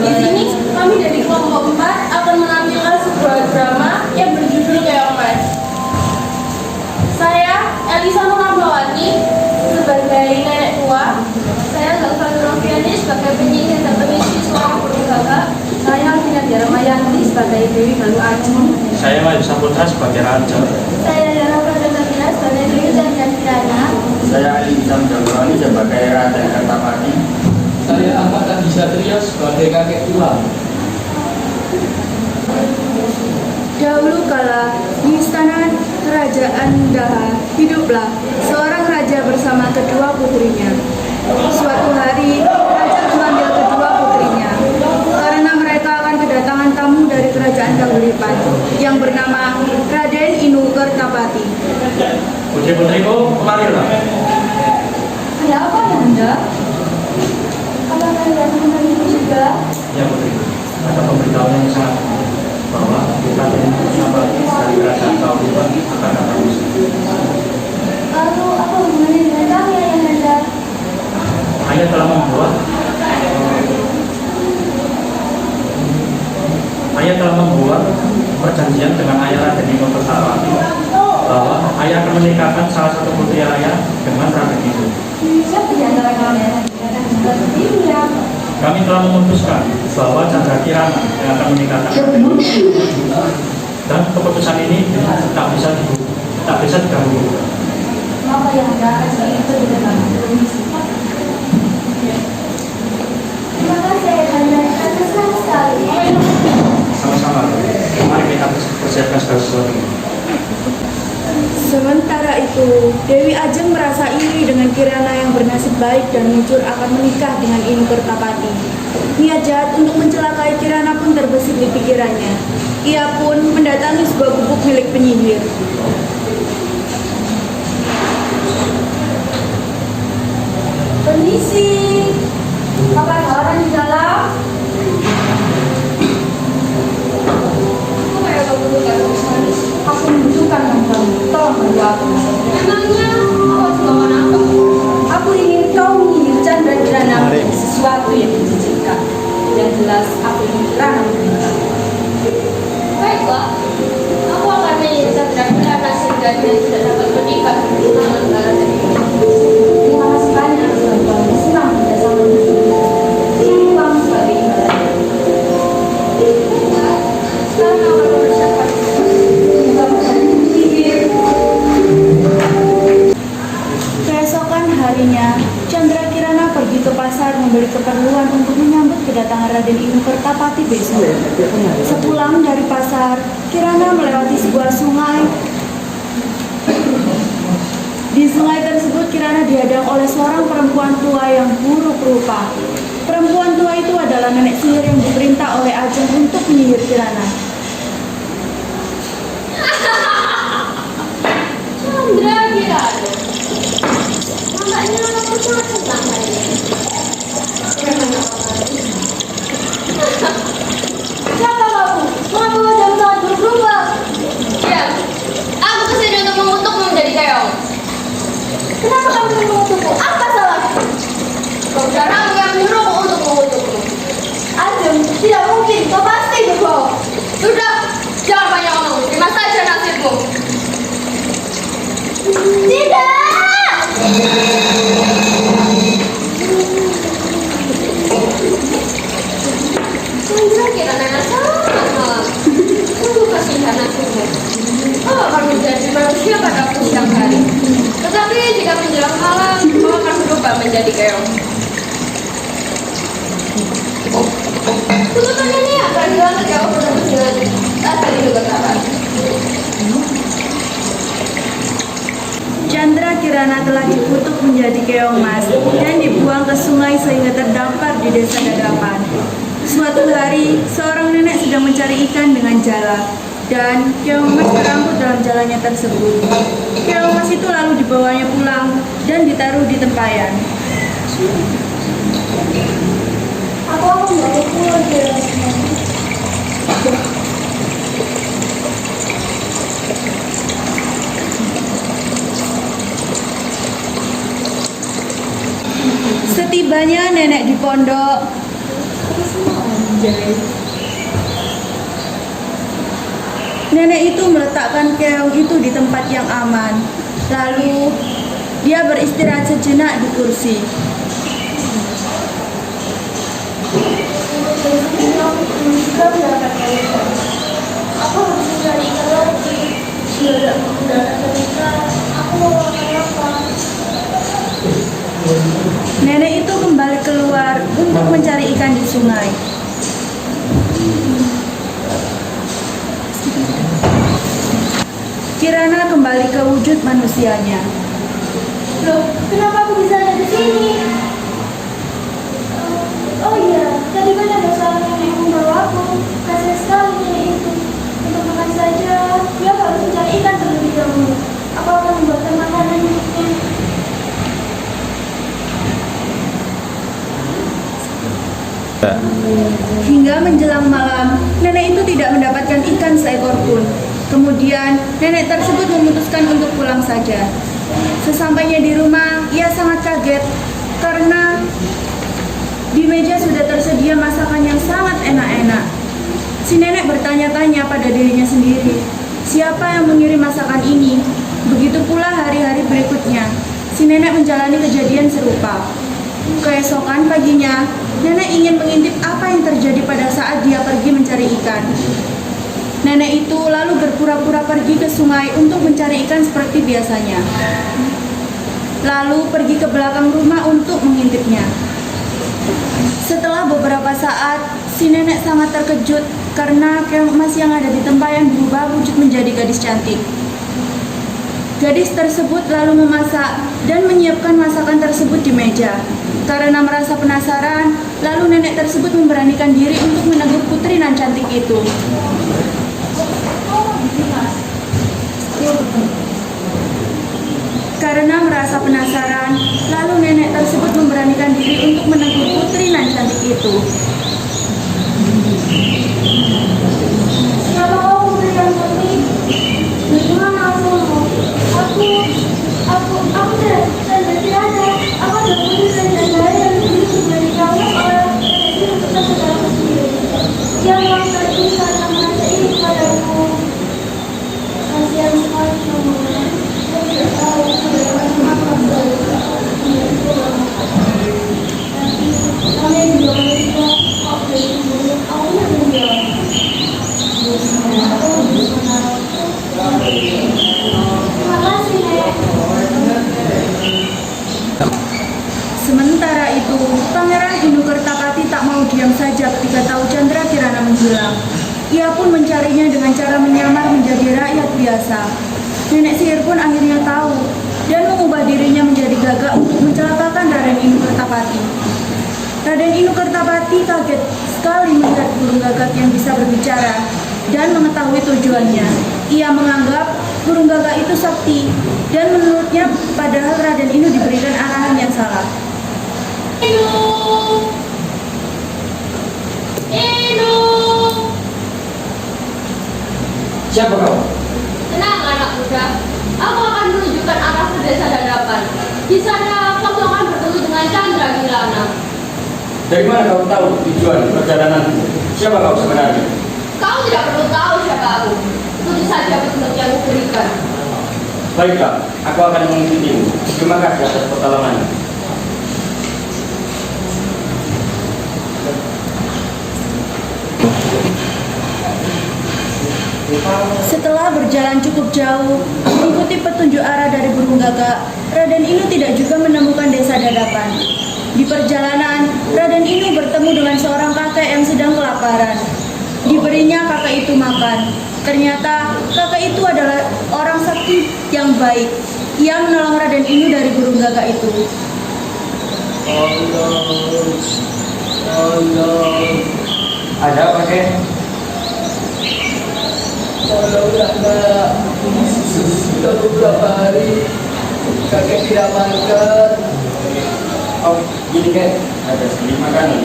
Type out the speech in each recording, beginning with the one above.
Di sini kami dari kelompok 4 akan menampilkan sebuah drama yang berjudul Keong Mas. Saya Elisa Nurabawati sebagai nenek tua. Saya Zalfa Nurrofiani sebagai penyihir dan pengisi suara burung gagak. Saya Vina Ramayanti sebagai Dewi Galuh Ajeng. Saya Wahyu Saputra sebagai Raja. Saya Yara Pradana sebagai Dewi dan Kirana. Saya Ali Isam Jambrani sebagai Raden Kertapati. Saya Ahmad Adi Satria sebagai kakek tua. Dahulu kala di istana kerajaan Daha hiduplah seorang raja bersama kedua putrinya. Suatu hari raja memanggil kedua putrinya karena mereka akan kedatangan tamu dari kerajaan Dahuripan yang bernama Raden Inu Kertapati. Putri-putriku, kemarilah. Ada apa Nanda? Apakah kalian mengenaliku juga? Ya putri, ada pemberitahuan yang sangat bahwa Raden Kertapati dari kerajaan Dahuripan akan datang. Lalu apa hubungannya dengan kami Ayah Nanda? Ayah telah membuat perjanjian dengan ayah Raden Inu Kertapati bahwa ayah akan menikahkan salah satu putri ayah dengan Raden Inu. Siapa di antara kalian yang akan membuat ya? Kami telah memutuskan bahwa Chandra Kirana yang akan menikahkan Raden Inu. Dan keputusan ini tak bisa diganggu. Maka yang Anda itu di dalam permisi. Terima kasih Anda atas senang sekali. Sama-sama. Mari kita persiapkan segala sesuatu. Sementara itu, Dewi Ajeng merasa iri dengan Kirana yang bernasib baik dan mujur akan menikah dengan Inu Kertapati. Niat jahat untuk mencelakai Kirana pun terbesit di pikirannya. Ia pun mendatangi sebuah gubuk milik penyihir. Permisi. Apa ada orang di dalam? Aku membutuhkan kamu. Tolong bantu aku. Memangnya kau suka apa? Aku ingin kau menyihir Chandra Kirana menjadi sesuatu yang menjijikkan. Yang jelas aku ingin Kirana menikah. Baiklah, aku akan menyihir Chandra Kirana sehingga dia tidak dapat menikah dengan negara dari ini. Terima kasih banyak. Aku senang bersama dengan ini kamu sebagai ibadah. Sekarang aku akan bersiapkan. Keesokan harinya, Chandra Kirana pergi ke pasar membeli keperluan untuk menyambut kedatangan Raden Inu Kertapati besok. Sepulang dari pasar, Kirana melewati sebuah sungai. Di sungai tersebut, Kirana dihadang oleh seorang perempuan tua yang buruk rupa. Perempuan tua itu adalah nenek sihir yang diperintah oleh Ajeng untuk menyihir Kirana. Chandra Kirana. Nampaknya kamu sangat senang hari ini. Siapa kamu? Mengapa wajahmu sangat berubah? Ya, aku kesini untuk mengutukmu menjadi keong. Kenapa kamu mengutukku? Apa salahku? Kau sekarang yang menyuruhku untuk mengutukmu. Adem, tidak mungkin. Kau pasti berbohong. Sudah, jangan banyak ngomong. Terima saja nasibmu. Tidak! Chandra Kirana sangat malam. Sungguh kasihan nasibmu. Kau akan menjadi manusia pada siang hari. Tetapi jika menjelang malam, kau akan berubah menjadi keong. Tuntutan ini akan hilang ketika kau bertemu dengan Raden Inu Kertapati. Chandra Kirana telah dikutuk menjadi keong mas dan dibuang ke sungai sehingga terdampar di desa Dadapan. Suatu hari, seorang nenek sedang mencari ikan dengan jala dan keong mas terangkut dalam jalannya tersebut. Keong mas itu lalu dibawanya pulang dan ditaruh di tempayan. Aku akan membawa pulang ke Setibanya nenek di pondok, Anjay. Nenek itu meletakkan keong itu di tempat yang aman. Lalu dia beristirahat sejenak di kursi. Aku harus mencari ikan lagi. Tidak menggunakan ikan. Aku mau makan apa? Nenek itu kembali keluar untuk mencari ikan di sungai. Kirana kembali ke wujud manusianya. Loh, kenapa aku bisa ada di sini? Oh iya, tadi kan ada seorang nenek yang membawa aku. Kasian sekali nenek itu. Untuk makan saja, dia harus mencari ikan terlebih dahulu. Aku akan membuatkan makanan untuknya. Hingga menjelang malam, nenek itu tidak mendapatkan ikan seekor pun. Kemudian, nenek tersebut memutuskan untuk pulang saja. Sesampainya di rumah, ia sangat kaget karena di meja sudah tersedia masakan yang sangat enak-enak. Si nenek bertanya-tanya pada dirinya sendiri, siapa yang mengirim masakan ini? Begitu pula hari-hari berikutnya, si nenek menjalani kejadian serupa. Keesokan paginya, nenek ingin mengintip apa yang terjadi pada saat dia pergi mencari ikan. Nenek itu lalu berpura-pura pergi ke sungai untuk mencari ikan seperti biasanya. Lalu pergi ke belakang rumah untuk mengintipnya. Setelah beberapa saat, si nenek sangat terkejut karena keong emas yang ada di tempayan berubah wujud menjadi gadis cantik. Gadis tersebut lalu memasak dan menyiapkan masakan tersebut di meja. Karena merasa penasaran, lalu nenek tersebut memberanikan diri untuk menegur putri nan cantik itu. Karena merasa penasaran, lalu nenek tersebut memberanikan diri untuk menegur putri nan cantik itu. Kenapa kau memberikan cantik? Bagaimana aku? Aku tidak ada. Aku ada putri dan saya yang dulu dari kamu oleh nenek itu untuk saudaraku sendiri. Dia melakukan ini karena merasa iri padaku. Kasihan sekali kamu. Saya tidak tahu bagaimana apa kami juga menikah. Aku yang menjawab. Terima kasih, Nek. Sementara itu, Pangeran Inukertapati tak mau diam saja ketika tahu Chandra Kirana menghilang. Ia pun mencarinya dengan cara menyamar menjadi rakyat biasa. Nenek sihir pun akhirnya tahu dan mengubah dirinya menjadi gagak untuk mencelakakan Raden Inukertapati. Raden Inukertapati kaget sekali melihat burung gagak yang bisa berbicara dan mengetahui tujuannya. Ia menganggap burung gagak itu sakti dan menurutnya padahal Raden Inu diberikan arahan yang salah. Inu. Siapa kau? Tenang anak muda, aku akan menunjukkan arah ke desa Dadapan. Di sana kamu akan bertemu dengan Chandra Kirana. Dari mana kau tahu tujuan perjalananku? Siapa kau sebenarnya? Kau tidak perlu tahu siapa aku. Ikuti saja petunjuk yang kuberikan. Baiklah, aku akan mengikutimu. Terima kasih atas pertolonganmu. Setelah berjalan cukup jauh, mengikuti petunjuk arah dari burung gagak, Raden Inu tidak juga menemukan desa Dadapan. Di perjalanan, Raden Inu bertemu dengan seorang kakek yang sedang kelaparan. Diberinya kakek itu makan. Ternyata kakek itu adalah orang sakti yang baik. Ia menolong Raden Inu dari burung gagak itu. Ada apa, Kek? Tolonglah nak, sudah beberapa hari kakek tidak makan. Oh, gini, Kek. Ada sedikit makanan.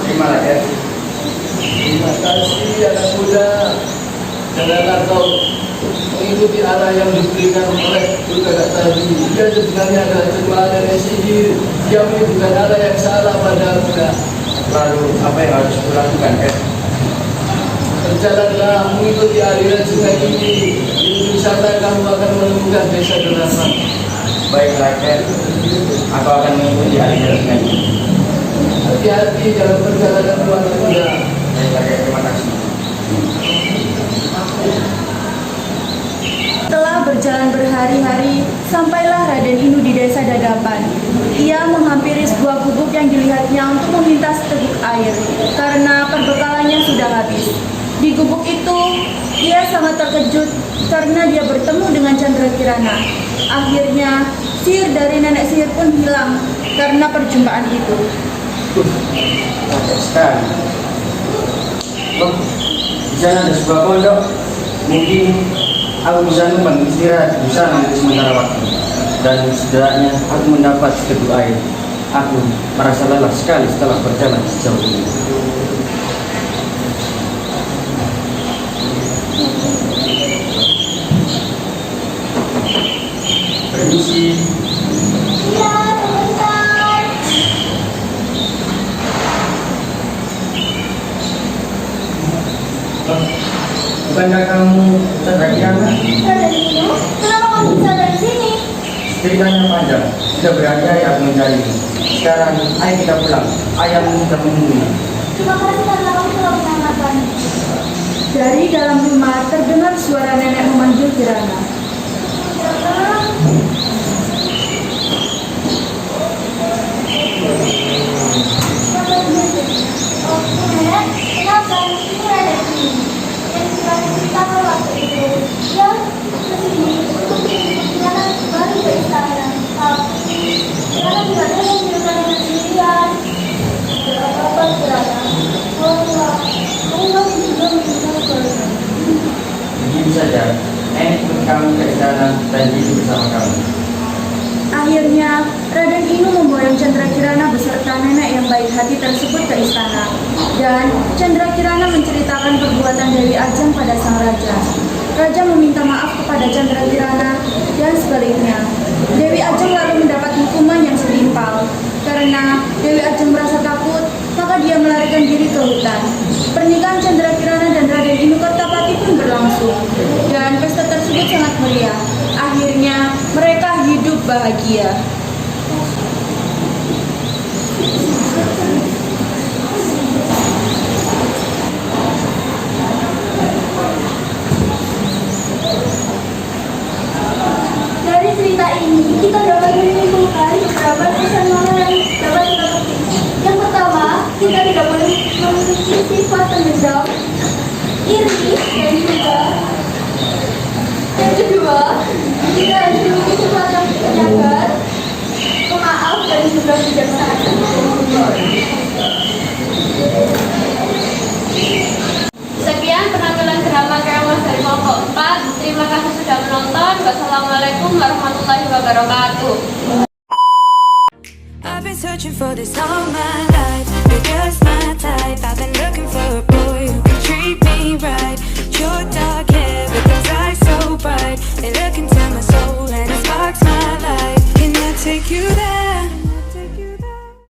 Terimalah, Kek. Terima kasih anak muda. Janganlah kau mengikuti arah yang diberikan oleh guru kakak tadi. Dia sebenarnya adalah jemaah dari sihir. Dia menyebutkan arah yang salah pada budak. Lalu apa yang harus kulakukan, Ed? Berjalanlah mengikuti aliran sungai ini. Di ujung sana kamu akan menemukan desa Donama. Baiklah, Ed. Aku akan mengikuti aliran sungai ini. Hati-hati dalam perjalanan luar negara. Baiklah, Ed. Terima kasih. Setelah berjalan berhari-hari, sampailah Raden Inu di desa Dadapan. Ia menghampiri sebuah gubuk yang dilihatnya untuk meminta seteguk air, karena perbekalannya sudah habis. Di gubuk itu, ia sangat terkejut karena dia bertemu dengan Chandra Kirana. Akhirnya, sihir dari nenek sihir pun hilang karena perjumpaan itu. Capek sekali. Loh, di sana ada sebuah pondok. Mungkin aku bisa numpang istirahat di sana untuk sementara waktu. Dan setidaknya aku mendapat seteguk air. Aku merasa lelah sekali setelah berjalan sejauh ini. Permisi. Iya, sebentar. Bukankah kamu Chandra Kirana? Raden Inu, kenapa kamu bisa ada di sini? Ceritanya panjang, sudah berhari-hari aku mencarimu. Sekarang, ayo kita pulang. Ayahmu sudah menunggu. Terima kasih karena kamu telah menyelamatkan. Dari dalam rumah terdengar suara nenek memanggil Kirana. Oh, Nenek, kenapa? Ini Raden Inu. Yang sudah diceritakan waktu itu. Dia kesini untuk Kirana kembali ke istana. Tapi Kirana tidak ada yang Kirana sendirian. Tidak apa-apa Kirana. Oh, kamu masih juga mengingatkan. Begitu saja, nenek ikut kamu ke istana dan hidup bersama kamu. Akhirnya, Raden Inu memboyong Chandra Kirana beserta nenek yang baik hati tersebut ke istana. Dan Chandra Kirana menceritakan perbuatan Dewi Ajeng pada sang raja. Raja meminta maaf kepada Chandra Kirana dan sebaliknya. Dewi Ajeng lalu mendapat hukuman yang setimpal. Karena Dewi Ajeng merasa takut, maka dia melarikan diri ke hutan. Pernikahan Chandra Kirana dan Raden Inu Kertapati pun berlangsung. Dan pesta tersebut sangat meriah. Akhirnya mereka hidup bahagia. Dari cerita ini, kita dapat menyimpulkan beberapa pesan moral yang dapat kita petik. Yang pertama, kita tidak boleh memiliki sifat pendendam, iri, dan juga yang kedua, kita harus memiliki sifat yang penyabar, pemaaf, dan juga bijaksana. Sekian penampilan drama Keremas dari kelompok 4. Terima kasih sudah menonton. Wassalamualaikum warahmatullahi wabarakatuh. I've been searching for this all my life. You're just my type. I've been looking for a boy who can treat me right. Your dark hair, but those eyes so bright. They look into my soul and it sparks my life. Can I take you there?